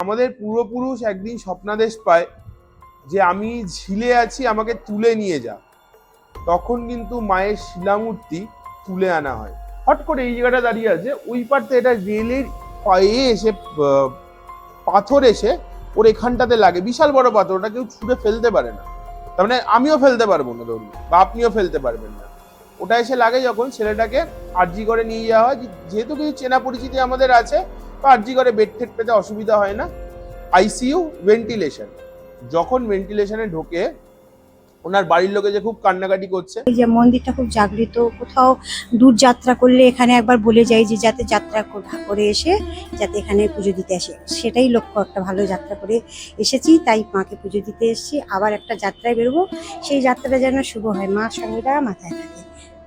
আমাদের পূর্বপুরুষ একদিন স্বপ্নাদেশ পায় যে আমি ঝিলে আছি, আমাকে তুলে নিয়ে যা। তখন কিন্তু মায়ের শিলামূর্তি তুলে আনা হয়। হট করে এই জায়গাটা দাঁড়িয়ে আছে, ওই পারতে এটা রেলের পায়ে এসে পাথর এসে ওর এখানটাতে লাগে, বিশাল বড় পাথর, ওটা কেউ ছুঁড়ে ফেলতে পারে না। তার মানে আমিও ফেলতে পারবো না ধরুন, বা আপনিও ফেলতে পারবেন না। ওটা এসে লাগে যখন ছেলেটাকে আরজি করে নিয়ে যাওয়া হয়, যেহেতু কিছু চেনা পরিচিতি আমাদের আছে, তো আরজি করে বেড ঠেট পেতে অসুবিধা হয় না। আইসিইউ ভেন্টিলেশন, যখন ভেন্টিলেশনে ঢোকে ওনার বাড়ির লোকে যে খুব কান্নাকাটি করছে। এই যে মন্দিরটা খুব জাগৃত, কোথাও দূর যাত্রা করলে এখানে একবার বলে যাই যে যাতে যাত্রা করে এসে যাতে এখানে পুজো দিতে আসে, সেটাই লক্ষ্য। একটা ভালো যাত্রা করে এসেছি, তাই মাকে পুজো দিতে এসেছি। আবার একটা যাত্রায় বেরোবো, সেই যাত্রাটা যেন শুভ হয়, মার সঙ্গেটা মাথায় থাকে।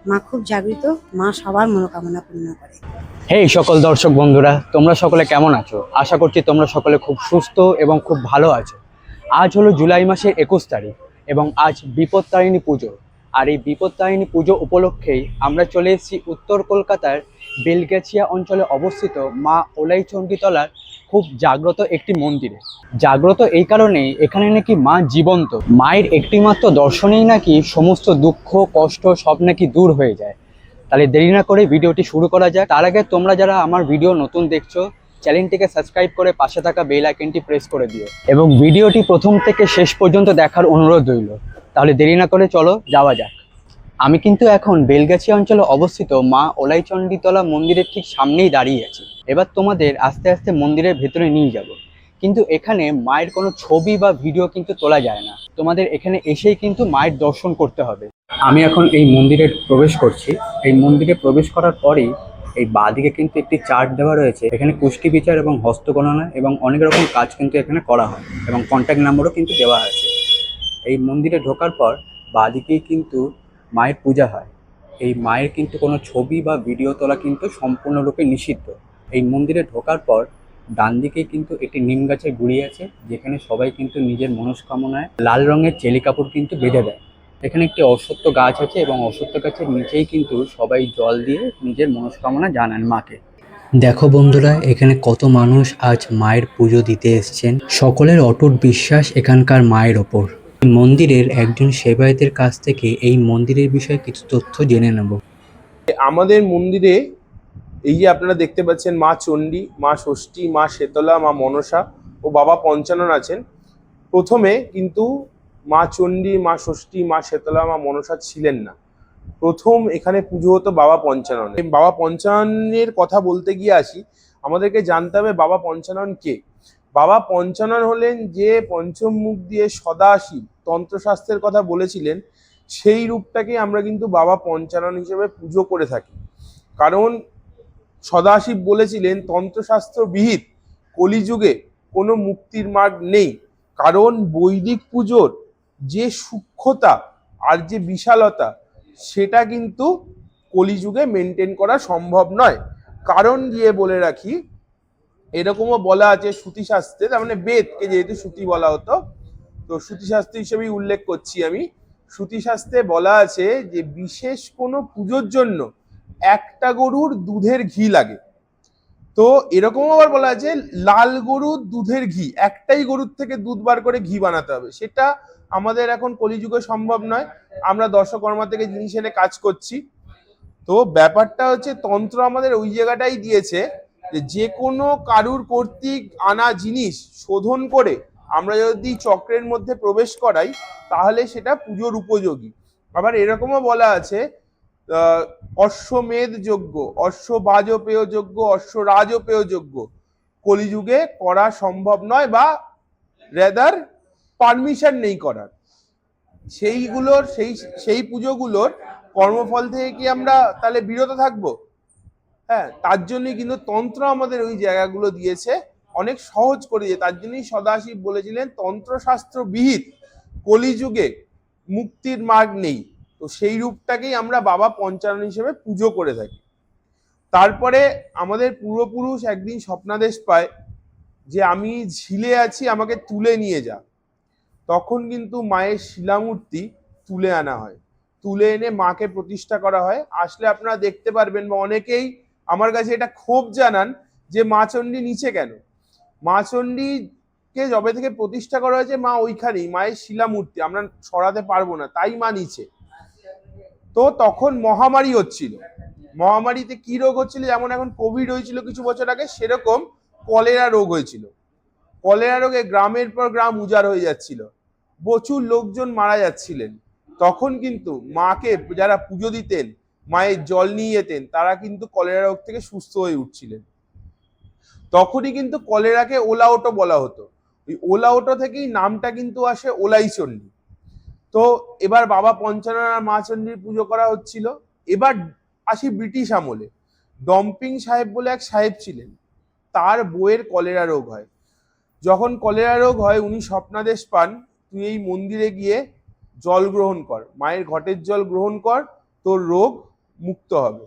মা খুব জাগৃত, মা সবার মনোকামনা পূর্ণ করে। হেই সকল দর্শক বন্ধুরা, তোমরা সকলে কেমন আছো? আশা করছি তোমরা সকলে খুব সুস্থ এবং খুব ভালো আছো। আজ হলো জুলাই মাসের 21 তারিখ এবং আজ বিপত্তারিণী পুজো। আর এই বিপত্তারিণী পুজো উপলক্ষেই আমরা চলে এসেছি উত্তর কলকাতার বেলগাছিয়া অঞ্চলে অবস্থিত মা ওলাইচণ্ডীতলার খুব জাগ্রত একটি মন্দিরে। জাগ্রত এই কারণেই, এখানে নাকি মা জীবন্ত। মায়ের একটিমাত্র দর্শনেই নাকি সমস্ত দুঃখ কষ্ট সব নাকি দূর হয়ে যায়। তাহলে দেরি না করে ভিডিওটি শুরু করা যাক। তার আগে তোমরা যারা আমার ভিডিও নতুন দেখছো, চ্যানেলটিকে সাবস্ক্রাইব করে পাশে থাকা বেল আইকনটি প্রেস করে দিও এবং ভিডিওটি প্রথম থেকে শেষ পর্যন্ত দেখার অনুরোধ রইল। তাহলে দেরি না করে চলো যাওয়া যাক। আমি কিন্তু এখন বেলগাছিয়া অঞ্চলে অবস্থিত মা ওলাইচণ্ডীতলা মন্দিরের ঠিক সামনেই দাঁড়িয়ে আছি। এবার তোমাদের আস্তে আস্তে মন্দিরের ভেতরে নিয়ে যাব। কিন্তু এখানে মায়ের কোনো ছবি বা ভিডিও কিন্তু তোলা যায় না, তোমাদের এখানে এসেই কিন্তু মায়ের দর্শন করতে হবে। আমি এখন এই মন্দিরে প্রবেশ করছি। এই মন্দিরে প্রবেশ করার পরেই এই বাঁদিকে কিন্তু একটি চার্ট দেওয়া রয়েছে। এখানে কুষ্টি বিচার এবং হস্তগণনা এবং অনেক রকম কাজ কিন্তু এখানে করা হয় এবং কন্ট্যাক্ট নাম্বারও কিন্তু দেওয়া আছে। এই মন্দিরে ঢোকার পর বাঁদিকেই কিন্তু মায়ের পূজা হয়। এই মায়ের কিন্তু কোনো ছবি বা ভিডিও তোলা কিন্তু সম্পূর্ণরূপে নিষিদ্ধ। এই মন্দিরে ঢোকার পর ডান দিকে কিন্তু একটি নিম গাছের গুঁড়ি আছে, যেখানে সবাই কিন্তু নিজের মনস্কামনায় লাল রঙের চেলি কাপড় কিন্তু বেঁধে দেয়। এখানে একটি অশ্বত্থ গাছ আছে এবং অশ্বত্থ গাছের নিচেই কিন্তু সবাই জল দিয়ে নিজের মনস্কামনা জানান মাকে। দেখো বন্ধুরা, এখানে কত মানুষ আজ মায়ের পুজো দিতে এসেছেন। সকলের অটুট বিশ্বাস এখানকার মায়ের ওপর। মন্দিরের একজন সেবায়েতের কাছ থেকে এই মন্দিরের বিষয়ে কিছু তথ্য জেনে নেব। আমাদের মন্দিরে এই যে আপনারা দেখতে পাচ্ছেন মা চণ্ডী, মা ষষ্ঠী, মা শেতলা, মা মনসা ও বাবা পঞ্চানন আছেন। প্রথমে কিন্তু মা চণ্ডী, মা ষষ্ঠী, মা শেতলা, মা মনসা ছিলেন না। প্রথম এখানে পুজো হতো বাবা পঞ্চানন। বাবা পঞ্চাননের কথা বলতে গিয়ে আসি, আমাদেরকে জানতে হবে বাবা পঞ্চানন কে। বাবা পঞ্চানন হলেন যে পঞ্চম মুখ দিয়ে সদাশিব তন্ত্রশাস্ত্রের কথা বলেছিলেন, সেই রূপটাকে আমরা কিন্তু বাবা পঞ্চানন হিসেবে পুজো করে থাকি। কারণ সদাশিব বলেছিলেন তন্ত্রশাস্ত্র বিহিত কলিযুগে কোনো মুক্তির মার্গ নেই। কারণ বৈদিক পুজোর যে সূক্ষ্মতা আর যে বিশালতা, সেটা কিন্তু কলিযুগে মেনটেন করা সম্ভব নয়। কারণ গিয়ে বলে রাখি, এরকমও বলা আছে শ্রুতিশাস্ত্রে, তার মানে বেদকে যেহেতু শ্রুতি বলা হতো, তো শ্রুতিশাস্ত্র হিসেবেই উল্লেখ করছি আমি। শ্রুতিশাস্ত্রে বলা আছে যে বিশেষ কোনো পুজোর জন্য একটা গরুর দুধের ঘি লাগে। তো এরকম আবার বলা আছে লাল গরুর দুধের ঘি, একটাই গরুর থেকে দুধ বার করে ঘি বানাতে হবে। সেটা আমাদের এখন কলিযুগে সম্ভব নয়, আমরা দশকর্মা থেকে জিনিস এনে কাজ করছি। তো ব্যাপারটা হচ্ছে তন্ত্র আমাদের ওই জায়গাটাই দিয়েছে যে কোনো কারুর কর্তৃক আনা জিনিস শোধন করে আমরা যদি চক্রের মধ্যে প্রবেশ করাই, তাহলে সেটা পুজোর উপযোগী। আবার এরকমও বলা আছে অশ্বমেধ যজ্ঞ, অশ্ববাজপেয় যজ্ঞ, অশ্বরাজপেয় যজ্ঞ কলিযুগে করা সম্ভব নয়, বা রেদার পারমিশন নেই করার। সেইগুলোর সেই পুজোগুলোর কর্মফল থেকে কি আমরা তাহলে বিরত থাকবো? হ্যাঁ, তার জন্যই কিন্তু তন্ত্র আমাদের ওই জায়গাগুলো দিয়েছে, অনেক সহজ করে দিয়ে। তার জন্যই সদাশিব বলেছিলেন তন্ত্রশাস্ত্র বিহিত কলিযুগে মুক্তির মার্গ নেই। তো সেই রূপটাকেই আমরা বাবা পঞ্চানন হিসেবে পুজো করে থাকি। তারপরে আমাদের পূর্বপুরুষ একদিন স্বপ্নাদেশ পায় যে আমি ঝিলে আছি, আমাকে তুলে নিয়ে যা। তখন কিন্তু মায়ের শিলামূর্তি তুলে আনা হয়, তুলে এনে মাকে প্রতিষ্ঠা করা হয়। আসলে আপনারা দেখতে পারবেন, বা অনেকেই আমার কাছে এটা ক্ষোভ জানান যে মা চণ্ডী নিচে কেন। মা চণ্ডীকে যবে থেকে প্রতিষ্ঠা করা হয়েছে মা ওইখানেই, মায়ের শিলামূর্তি, আমরা সরাতে পারবো না, তাই মা নিচে। তো তখন মহামারী হচ্ছিল, মহামারীতে কি রোগ হচ্ছিল, যেমন এখন কোভিড হয়েছিল কিছু বছর আগে, সেরকম কলেরা রোগ হয়েছিল। কলেরা রোগে গ্রামের পর গ্রাম উজাড় হয়ে যাচ্ছিল, প্রচুর লোকজন মারা যাচ্ছিলেন। তখন কিন্তু মাকে যারা পুজো দিতেন, মায়ের জল নিয়ে যেতেন, তারা কিন্তু কলেরা রোগ থেকে সুস্থ হয়ে উঠছিলেন। তখনই কিন্তু কলেরাকে ওলাওটো বলা হতো, ওই ওলাওটো থেকেই নামটা কিন্তু আসে ওলাই চণ্ডী। তো এবার বাবা পঞ্চানন আর মা চণ্ডীর পুজো করা হচ্ছিল। এবার আসি ব্রিটিশ আমলে, ডম্পিং সাহেব বলে এক সাহেব ছিলেন, তার বউয়ের কলেরা রোগ হয়। যখন কলেরা রোগ হয় উনি স্বপ্নাদেশ পান, তুই এই মন্দিরে গিয়ে জল গ্রহণ কর, মায়ের ঘটের জল গ্রহণ কর, তোর রোগ মুক্ত হবে।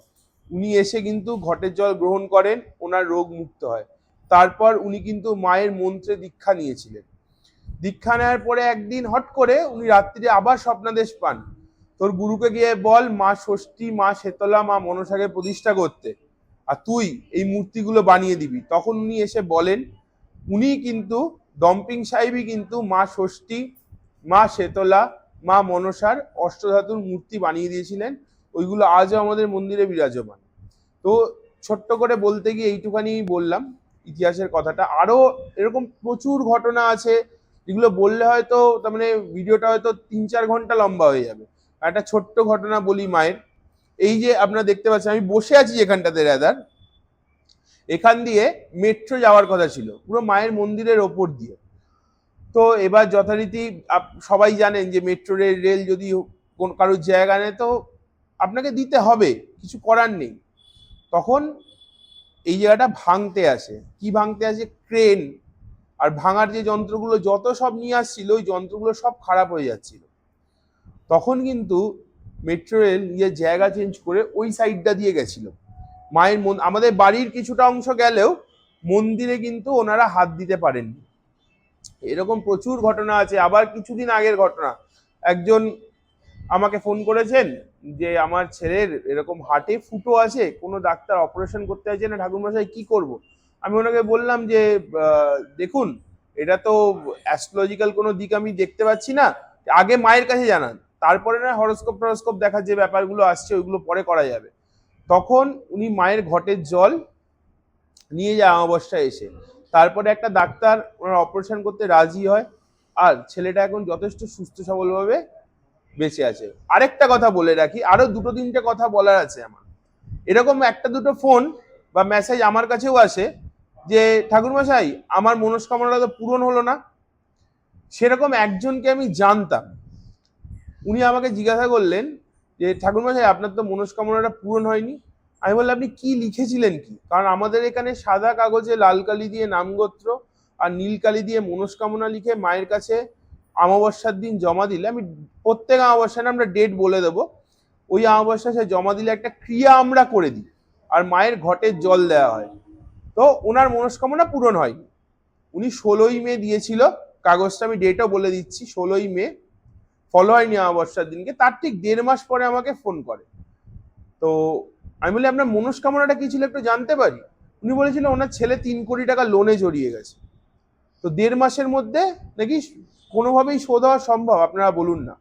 উনি এসে কিন্তু ঘটের জল গ্রহণ করেন, ওনার রোগ মুক্ত হয়। তারপর উনি কিন্তু মায়ের মন্ত্রে দীক্ষা নিয়েছিলেন। দীক্ষা নেওয়ার পরে একদিন হট করে উনি রাত্রিরে আবার স্বপ্নাদেশ পান, তোর গুরুকে গিয়ে বল মা ষষ্ঠী, মা শেতলা, মা মনসাকে প্রতিষ্ঠা করতে, আর তুই এই মূর্তিগুলো বানিয়ে দিবি। তখন উনি এসে বলেন, উনি কিন্তু ডম্পিং সাহেবই কিন্তু মা ষষ্ঠী, মা শেতলা, মা মনসার অষ্টধাতুর মূর্তি বানিয়ে দিয়েছিলেন। ওইগুলো আজও আমাদের মন্দিরে বিরাজমান। তো ছোট্ট করে বলতে গিয়ে এইটুখানি বললাম ইতিহাসের কথাটা। আরো এরকম প্রচুর ঘটনা আছে যেগুলো বললে হয়তো তার মানে ভিডিওটা হয়তো 3-4 ঘন্টা লম্বা হয়ে যাবে। একটা ছোট্ট ঘটনা বলি মায়ের। এই যে আপনারা দেখতে পাচ্ছেন আমি বসে আছি যেখানটাতে, রাদার এখান দিয়ে মেট্রো যাওয়ার কথা ছিল পুরো মায়ের মন্দিরের ওপর দিয়ে। তো এবার যথারীতি সবাই জানেন যে মেট্রো রেল যদি কোন কারোর জায়গা নেয় তো আপনাকে দিতে হবে, কিছু করার নেই। তখন এই জায়গাটা ভাঙতে আসে, কি ভাঙতে আসে, ক্রেন আর ভাঙার যে যন্ত্রগুলো যত সব নিয়ে আসছিল, ওই যন্ত্রগুলো সব খারাপ হয়ে যাচ্ছিল। তখন কিন্তু মেট্রো রেল নিজের জায়গা চেঞ্জ করে ওই সাইডটা দিয়ে গেছিল। মায়ের আমাদের বাড়ির কিছুটা অংশ গেলেও মন্দিরে কিন্তু ওনারা হাত দিতে পারেননি। এরকম প্রচুর ঘটনা আছে। আবার কিছুদিন আগের ঘটনা, একজন আমাকে ফোন করেছেন যে আমার ছেলের এরকম হার্টে ফুটো আছে, কোনো ডাক্তার অপারেশন করতে চাইছে না, ঠাকুরমশাই কি করব। আমি ওনাকে বললাম যে দেখুন এটা তো অ্যাস্ট্রোলজিক্যাল কোনো দিক আমি দেখতে পাচ্ছি না, আগে মায়ের কাছে জানান, তারপরে না হরোস্কোপ টরোস্কোপ দেখার যে ব্যাপারগুলো আসছে ওইগুলো পরে করা যাবে। তখন উনি মায়ের ঘটের জল নিয়ে যায় অমাবস্যায় এসে, তারপরে একটা ডাক্তার ওনার অপারেশন করতে রাজি হয়, আর ছেলেটা এখন যথেষ্ট সুস্থ সবলভাবে বেঁচে আছে। আরেকটা কথা বলে রাখি, আরো 2-3টে কথা বলার আছে আমার। এরকম 1-2 ফোন বা মেসেজ আমার কাছেও আসে যে ঠাকুরমশাই আমার মনস্কামনাটা তো পূরণ হলো না। সেরকম একজনকে আমি জানতাম, উনি আমাকে জিজ্ঞাসা করলেন যে ঠাকুরমশাই আপনার তো মনস্কামনাটা পূরণ হয়নি। আমি বললাম আপনি কি লিখেছিলেন কি, কারণ আমাদের এখানে সাদা কাগজে লাল কালি দিয়ে নামগোত্র আর নীল কালি দিয়ে মনস্কামনা লিখে মায়ের কাছে অমাবস্যার দিন জমা দিলে, আমি প্রত্যেক অমাবস্যায় আমরা ডেট বলে দেবো, ওই অমাবস্যা সে জমা দিলে একটা ক্রিয়া আমরা করে দিই আর মায়ের ঘটের জল দেওয়া হয়। তো ওনার মনস্কামনা পূরণ হয়নি। উনি 16ই মে দিয়েছিল কাগজটা, আমি ডেটও বলে দিচ্ছি, 16ই মে, ফলো হয়নি অমাবস্যার দিনকে। তার ঠিক 1.5 মাস পরে আমাকে ফোন করে। তো আমি বলি আপনার মনস্কামনাটা কি ছিল একটু জানতে পারি। উনি বলেছিল ওনার ছেলে 3 কোটি টাকা লোনে জড়িয়ে গেছে, তো 1.5 মাসের মধ্যে নাকি কোনোভাবেই শোধ হওয়া সম্ভব। আপনারা বলুন না,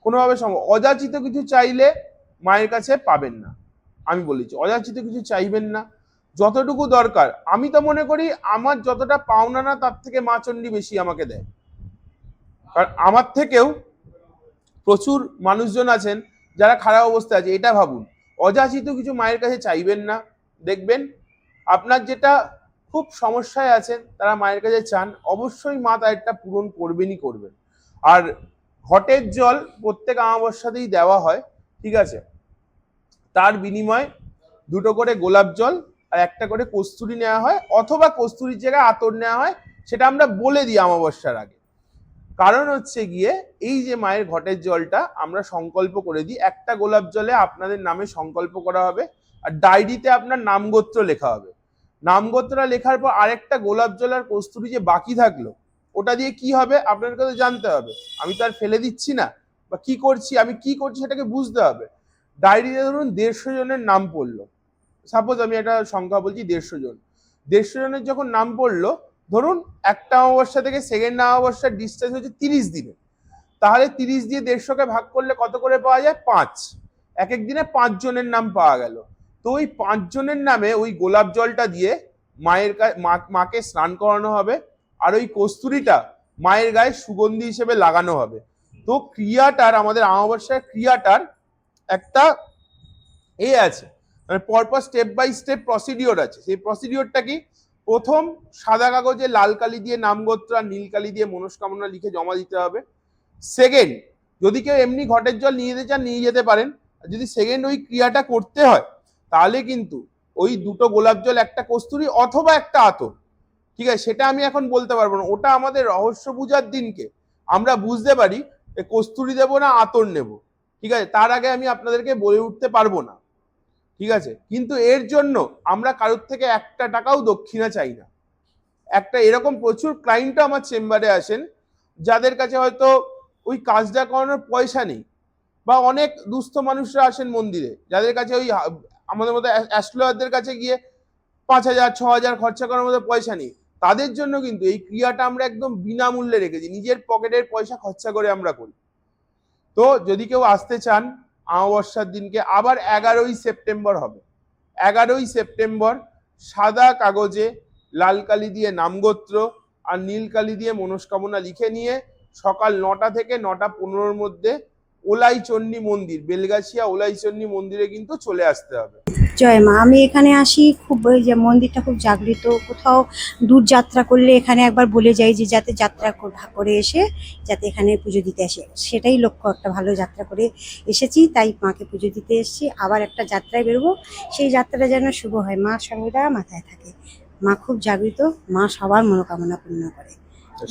কোনোভাবে সম্ভব। অযাচিত কিছু চাইলে মায়ের কাছে পাবেন না। আমি বলেছি অযাচিত কিছু চাইবেন না, যতটুকু দরকার। আমি তো মনে করি আমার যতটা পাওনা না তার থেকে মা চণ্ডী বেশি আমাকে দেয়, কারণ আমার থেকেও প্রচুর মানুষজন আছেন যারা খারাপ অবস্থায় আছে। এটা ভাবুন, অযাচিত কিছু মায়ের কাছে চাইবেন না, দেখবেন আপনার যেটা খুব সমস্যায় আছেন তারা মায়ের কাছে চান, অবশ্যই মা তাদেরটা পূরণ করবেনই করবেন। আর ঘটের জল প্রত্যেক অমাবস্যাতেই দেওয়া হয়, ঠিক আছে, তার বিনিময়ে 2টো করে গোলাপ জল আর 1টা করে কস্তুরি নেওয়া হয়, অথবা কস্তুরির জায়গায় আতর নেওয়া হয়, সেটা আমরা বলে দিই অমাবস্যার আগে। কারণ হচ্ছে গিয়ে এই যে মায়ের ঘটের জলটা আমরা সংকল্প করে দিই, একটা গোলাপ জলে আপনাদের নামে সংকল্প করা হবে, আর ডায়েরিতে আপনার নামগোত্র লেখা হবে। নামগোত্রটা লেখার পর আরেকটা গোলাপ জল আর কস্তুরি যে বাকি থাকলো, ওটা দিয়ে কি হবে আপনার কাছে জানতে হবে। আমি তো আর ফেলে দিচ্ছি না, বা কি করছি আমি কি করছি সেটাকে বুঝতে হবে। ডায়েরিতে ধরুন 150 জনের নাম পড়লো, সাপোজ আমি একটা সংখ্যা বলছি 150 জন, 150 জনের যখন নাম পড়লো ধরুন একটা অমাবস্যা থেকে সেকেন্ড অমাবস্যার ডিস্টেন্স হচ্ছে 30 দিনে, তাহলে 30 দিয়ে 150কে ভাগ করলে কত করে পাওয়া যায়? 5। এক এক দিনে 5 জনের নাম পাওয়া গেল। তো ওই 5 জনের নামে ওই গোলাপ জলটা দিয়ে মাকে স্নান করানো হবে, আর ওই কস্তুরীটা মায়ের গায়ে সুগন্ধি হিসেবে লাগানো হবে। তো ক্রিয়াটার, আমাদের অমাবস্যার ক্রিয়াটার একটা আছে, মানে পরপর স্টেপ বাই স্টেপ প্রসিডিওর আছে। সেই প্রসিডিওরটা কি? প্রথম সাদা কাগজে লাল কালি দিয়ে নামগোত্র আর নীল কালি দিয়ে মনস্কামনা লিখে জমা দিতে হবে। সেকেন্ড, যদি কেউ এমনি ঘটের জল নিয়ে যেতে চান নিয়ে যেতে পারেন। আর যদি সেকেন্ড ওই ক্রিয়াটা করতে হয় তাহলে কিন্তু ওই দুটো গোলাপ জল, একটা কস্তুরী অথবা একটা আতর, ঠিক আছে, সেটা আমি এখন বলতে পারবো না। ওটা আমাদের রহস্য পূজার দিনকে আমরা বুঝতে পারি কস্তুরী দেবো না আতর নেব, ঠিক আছে, তার আগে আমি আপনাদেরকে বলে উঠতে পারবো না, ঠিক আছে। কিন্তু এর জন্য আমরা কারোর থেকে 1 টাকাও দক্ষিণা চাই না। এরকম প্রচুর ক্লায়েন্টও আমার চেম্বারে আসেন যাদের কাছে হয়তো ওই কাজটা করানোর পয়সা নেই, বা অনেক দুস্থ মানুষরা আসেন মন্দিরে যাদের কাছে ওই আমাদের মতো অ্যাস্ট্রোলজারদের কাছে গিয়ে 5,000 6,000 খরচা করার মতো পয়সা নেই। তাদের জন্য কিন্তু এই ক্রিয়াটা আমরা একদম বিনামূল্যে রেখেছি, নিজের পকেটের পয়সা খরচা করে আমরা করি। তো যদি কেউ আসতে চান অমাবস্যার দিনকে, আবার 11ই সেপ্টেম্বর হবে। 11ই সেপ্টেম্বর সাদা কাগজে লাল কালি দিয়ে নামগোত্র আর নীল কালি দিয়ে মনস্কামনা লিখে নিয়ে সকাল 9টা থেকে 9টা 15-র মধ্যে ওলাইচণ্ডী মন্দির, বেলগাছিয়া ওলাইচণ্ডী মন্দিরে কিন্তু চলে আসতে হবে। জয় মা। আমি এখানে আসি, খুব ওই যে মন্দিরটা খুব জাগৃত। কোথাও দূর যাত্রা করলে এখানে একবার বলে যাই যে যাতে যাত্রা করে এসে যাতে এখানে পুজো দিতে আসে, সেটাই লক্ষ্য। একটা ভালো যাত্রা করে এসেছি, তাই মাকে পুজো দিতে এসেছি। আবার একটা যাত্রায় বেরোবো, সেই যাত্রাটা যেন শুভ হয়। মা সর্বদা মাথায় থাকে। মা খুব জাগৃত, মা সবার মনোকামনা পূর্ণ করে।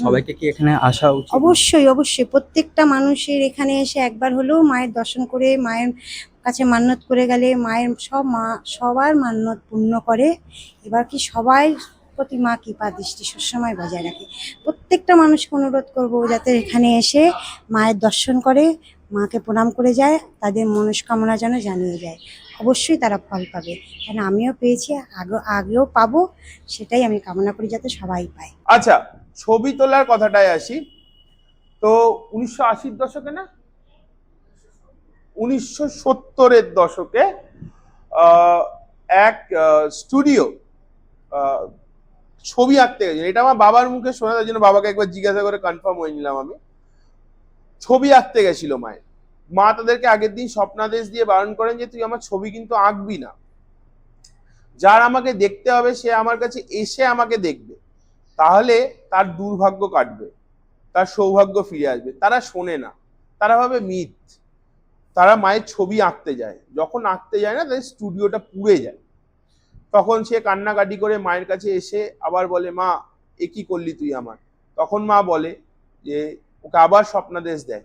সবাইকে কি এখানে আসা উচিত? অবশ্যই অবশ্যই, প্রত্যেকটা মানুষের এখানে এসে একবার হলেও মায়ের দর্শন করে, মায়ের কাছে মান্যত করে গেলে মায়ের সবার মান্যত পূর্ণ করে। এবার কি সবাই প্রতি মা কৃপা দৃষ্টি সবসময় বজায় রাখে। প্রত্যেকটা মানুষকে অনুরোধ করব যাতে এখানে এসে মায়ের দর্শন করে, মাকে প্রণাম করে যায়, তাদের মনস্কামনা যেন জানিয়ে যায়। অবশ্যই তারা ফল পাবে, কেন আমিও পেয়েছি, আগেও পাবো। সেটাই আমি কামনা করি যাতে সবাই পায়। আচ্ছা, ছবি তোলার কথাটায় আসি। তো 1980-র দশকে না, 1970-এর দশকে এক স্টুডিও ছবি আঁকতে গেছিল। এটা আমার বাবার মুখে শোনা, তার জন্য বাবাকে একবার জিজ্ঞাসা করে কনফার্ম হয়ে নিলাম আমি। ছবি আঁকতে গেছিল মা তাদেরকে আগের দিন স্বপ্নাদেশ দিয়ে বারণ করেন যে তুই আমার ছবি কিন্তু আঁকবি না, যার আমাকে দেখতে হবে সে আমার কাছে এসে আমাকে দেখবে, তাহলে তার দুর্ভাগ্য কাটবে, তার সৌভাগ্য ফিরে আসবে। তারা শোনে না, তারা ভাবে মিথ। তারা মায়ের ছবি আঁকতে যায়, যখন আঁকতে যায় না তাদের স্টুডিওটা পুড়ে যায়। তখন সে কান্নাকাটি করে মায়ের কাছে এসে আবার বলে, মা এ কি করলি তুই আমার? তখন মা বলে যে ওকে আবার স্বপ্নাদেশ দেয়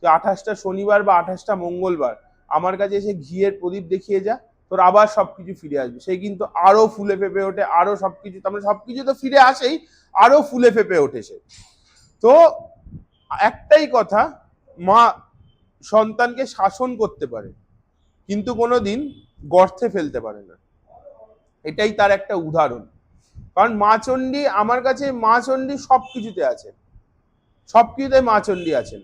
যে 28টা শনিবার বা 28টা মঙ্গলবার আমার কাছে এসে ঘিয়ের প্রদীপ দেখিয়ে যা, তোর আবার সবকিছু ফিরে আসবে। সে কিন্তু আরো ফুলে ফেপে ওঠে, আরো সবকিছু, তার মানে সবকিছু তো ফিরে আসেই, আরো ফুলে ফেপে ওঠে সে। তো একটাই কথা, মা সন্তানকে শাসন করতে পারে কিন্তু কোনোদিন গর্তে ফেলতে পারে না। এটাই তার একটা উদাহরণ। কারণ মা চণ্ডী আমার কাছে, মা চণ্ডী সবকিছুতে আছেন, সবকিছুতে মা চণ্ডী আছেন।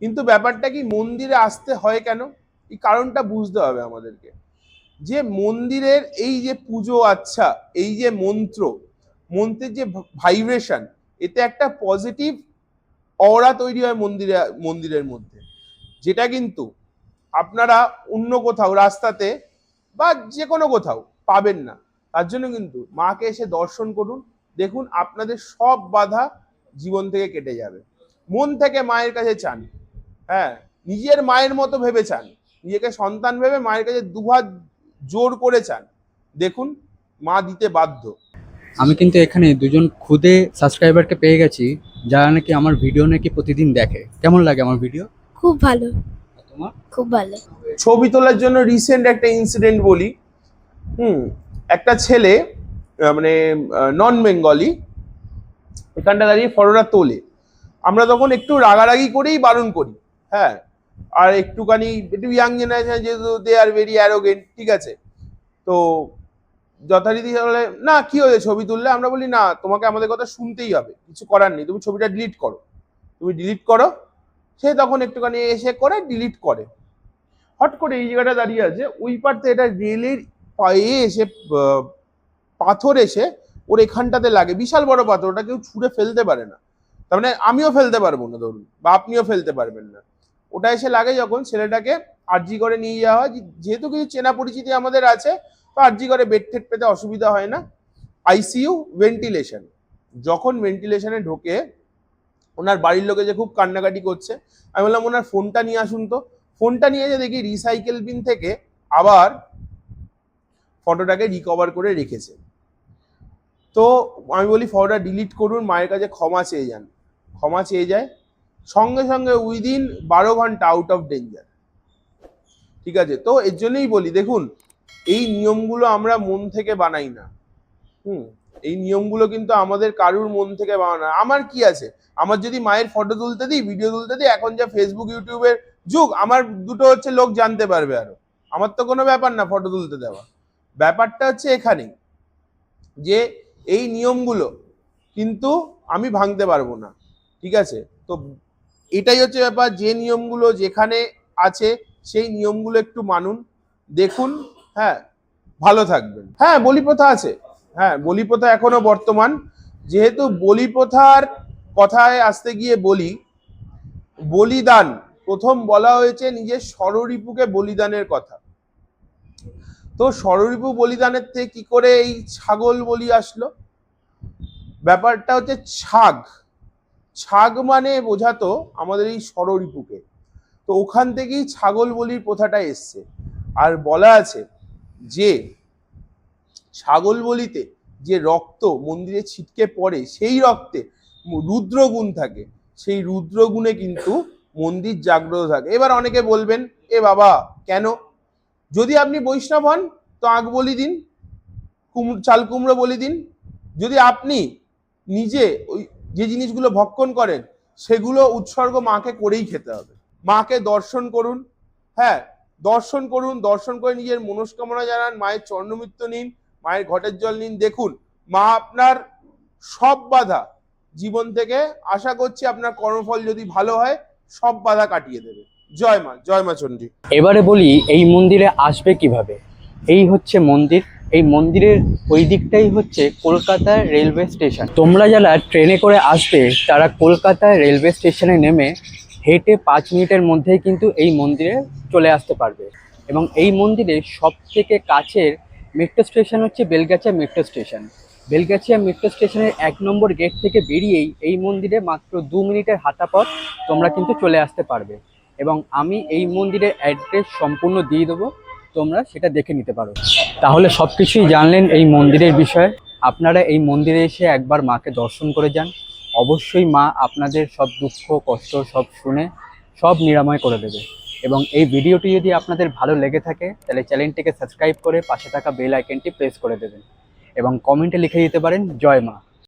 কিন্তু ব্যাপারটা কি, মন্দিরে আসতে হয় কেন? এই কারণটা বুঝতে হবে আমাদেরকে। যে মন্দিরের এই যে পুজো, আচ্ছা এই যে মন্ত্রের যে ভাইব্রেশন, এতে একটা পজিটিভ অরা তৈরি হয় মন্দিরের মধ্যে, যেটা কিন্তু আপনারা অন্য কোথাও রাস্তাতে বা যে কোনো কোথাও পাবেন না। তার জন্য কিন্তু মাকে এসে দর্শন করুন, দেখুন আপনাদের সব বাধা জীবন থেকে কেটে যাবে। মন থেকে মায়ের কাছে চান, হ্যাঁ, নিজের মায়ের মতো ভেবে চান, নিজেকে সন্তান ভেবে মায়ের কাছে দুহাত জোর করে চান, দেখুন মা দিতে বাধ্য। আমি কিন্তু এখানে দুজন খুদে সাবস্ক্রাইবারকে পেয়ে গেছি যারা নাকি আমার ভিডিও নাকি প্রতিদিন দেখে। কেমন লাগে আমার ভিডিও? খুব ভালো, তোমার? খুব ভালো। ছবি তোলার জন্য রিসেন্ট একটা ইনসিডেন্ট বলি। একটা ছেলে, মানে নন বেঙ্গলি, এখানটা দাঁড়িয়ে ফটোটা তোলে। আমরা তখন একটু রাগারাগি করেই বারণ করি, হ্যাঁ, আর একটু ইয়াং জেনারেশন যেহেতু দে আর ভেরি অ্যারোগেন্ট, ঠিক আছে। তো যথারীতি বলে না কি হয়েছে ছবি তুললে, আমরা বলি না তোমাকে আমাদের কথা শুনতেই হবে, কিছু করার নেই, তুমি ছবিটা ডিলিট করো, তুমি ডিলিট করো। সে তখন একটুখানি এসে করে ডিলিট করে। হট করে এই জায়গাটা দাঁড়িয়ে আছে, ওই পারতে এটা রেলের পায়ে এসে পাথর এসে ওর এখানটাতে লাগে, বিশাল বড় পাথর, ওটা কেউ ছুঁড়ে ফেলতে পারে না, তার মানে আমিও ফেলতে পারবো না ধরুন, বা আপনিও ফেলতে পারবেন না। ওটা এসে লাগে যখন, ছেলেটাকে আরজি করে নিয়ে যাওয়া হয়, যেহেতু কিছু চেনা পরিচিতি আমাদের আছে, তো আরজি করে বেড টেড পেতে অসুবিধা হয় না। আইসিইউ ভেন্টিলেশন, যখন ভেন্টিলেশনে ঢোকে ওনার বাড়ির লোকে যে খুব কান্নাকাটি করছে, আমি বললাম ওনার ফোনটা নিয়ে আসুন। তো ফোনটা নিয়ে এসে দেখি রিসাইকেল বিন থেকে আবার ফটোটাকে রিকভার করে রেখেছে। তো আমি বলি ফটোটা ডিলিট করুন, মায়ের কাছে ক্ষমা চেয়ে যান। ক্ষমা চেয়ে যায়, সঙ্গে সঙ্গে উইদিন 12 ঘন্টা আউট অফ ডেঞ্জার। ঠিক আছে, তো এর জন্যই বলি দেখুন, এই নিয়মগুলো আমরা মন থেকে বানাই না। এই নিয়মগুলো কিন্তু আমাদের কারুর মন থেকে বানানো। আমার কি আছে, আমার যদি মায়ের ফটো তুলতে দিই, ভিডিও তুলতে দিই, এখন যা ফেসবুক ইউটিউবের যুগ, আমার দুটো হচ্ছে লোক জানতে পারবে, আরো আমার তো কোনো ব্যাপার না ফটো তুলতে দেওয়া। ব্যাপারটা হচ্ছে এখানেই যে এই নিয়মগুলো কিন্তু আমি ভাঙতে পারবো না। ঠিক আছে, তো এটাই হচ্ছে ব্যাপার, যে নিয়মগুলো যেখানে আছে সেই নিয়মগুলো একটু মানুন, দেখুন, হ্যাঁ ভালো থাকবেন। হ্যাঁ বলি প্রথা আছে, হ্যাঁ বলি প্রথা এখনো বর্তমান। যেহেতু বলি প্রথার কথায় আসতে গিয়ে বলি, বলিদান প্রথম বলা হয়েছে নিজের ষড়রিপুকে বলিদানের কথা। তো ষড়রিপু বলিদানের থেকে কি করে এই ছাগল বলি আসলো? ব্যাপারটা হচ্ছে ছাগ, ছাগ মানে বোঝাতো আমাদের এই ষড়রিপুকে, তো ওখান থেকেই ছাগল বলির প্রথাটা এসছে। আর বলা আছে যে ছাগল বলিতে যে রক্ত মন্দিরে ছিটকে পড়ে, সেই রক্তে রুদ্রগুণ থাকে, সেই রুদ্রগুণে কিন্তু মন্দির জাগ্রত থাকে। এবার অনেকে বলবেন এ বাবা কেন, যদি আপনি বৈষ্ণব হন তো আগ বলি দিন, চাল কুমড়ো বলি দিন। যদি আপনি নিজে ওই যে জিনিসগুলো ভক্ষণ করেন সেগুলো উৎসর্গ মাকে করেই খেতে হবে। মাকে দর্শন করুন, হ্যাঁ দর্শন করুন, দর্শন করে নিজের মনস্কামনা জানান, মায়ের চরণমৃত্য নিন, মায়ের ঘটের জল নিন, দেখুন মা আপনার সব বাধা জীবন থেকে, আশা করছি আপনার কর্মফল যদি ভালো হয় সব বাধা কাটিয়ে দেবে। জয় মা, জয় মা চণ্ডী। এবারে বলি এই মন্দিরে আসবে কিভাবে। এই হচ্ছে মন্দির, এই মন্দিরের ওই দিকটাই হচ্ছে কলকাতার রেলওয়ে স্টেশন। তোমরা যারা ট্রেনে করে আসবে তারা কলকাতার রেলওয়ে স্টেশনে নেমে হেঁটে 5 মিনিটের মধ্যেই কিন্তু এই মন্দিরে চলে আসতে পারবে। এবং এই মন্দিরে সব থেকে কাছের মেট্রো স্টেশন হচ্ছে Belgachia metro station. Belgachia metro স্টেশনের 1 নম্বর গেট থেকে বেরিয়েই এই মন্দিরে মাত্র 2 মিনিটের হাঁটা পথ তোমরা কিন্তু চলে আসতে পারবে। এবং আমি এই মন্দিরের অ্যাড্রেস সম্পূর্ণ দিয়ে দেবো, তোমরা সেটা দেখে নিতে পারো। তাহলে সব কিছুই জানলেন এই মন্দিরের বিষয়ে। আপনারা এই মন্দিরে এসে একবার মাকে দর্শন করে যান, অবশ্যই মা আপনাদের সব দুঃখ কষ্ট সব শুনে সব নিরাময় করে দেবে। এবং এই ভিডিওটি যদি আপনাদের ভালো লেগে থাকে তাহলে চ্যানেলটিকে সাবস্ক্রাইব করে পাশে থাকা বেল আইকনটি প্রেস করে দেবেন এবং কমেন্টে লিখে দিতে পারেন জয় মা।